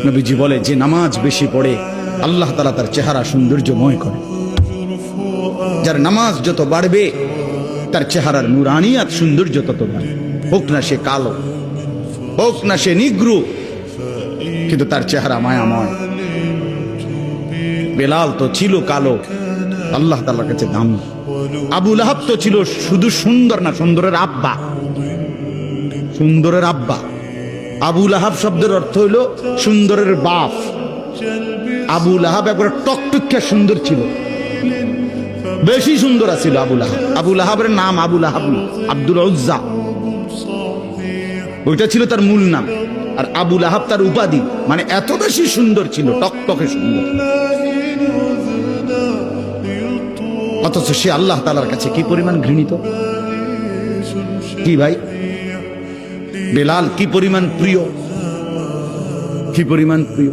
নবীজি বলে, যে নামাজ বেশি পড়ে আল্লাহ তাআলা তার চেহারা সৌন্দর্যময় করে। যার নামাজ যত বাড়বে তার চেহারার নুরানিয়াত সৌন্দর্য তত বাড়বে। হোক না সে কালো, হোক না সে নিগ্রু, কিন্তু তার চেহারা মায়াময়। বেলাল তো ছিল কালো, আল্লাহ তাআলার কাছে দাম। আবু লাহাব তো ছিল শুধু সুন্দর না, সুন্দরের আব্বা, সুন্দরের আব্বা। আবু লাহাব শব্দের অর্থ হইল সুন্দরের বাপ। আবু লাহাব একবার টকটকে সুন্দর ছিল, বেশি সুন্দর ছিল আবু লাহাব। আবু লাহাবের নাম আবু লাহাব না, আব্দুল উজ্জা, ওইটা ছিল তার মূল নাম। আর আবু লাহাব তার উপাধি, মানে এত বেশি সুন্দর ছিল, টকটকে সুন্দর। অথচ সে আল্লাহ তাআলার কাছে কি পরিমাণ ঘৃণিত। কি ভাই, বেলাল কি পরিমাণ প্রিয়, কি পরিমাণ প্রিয়।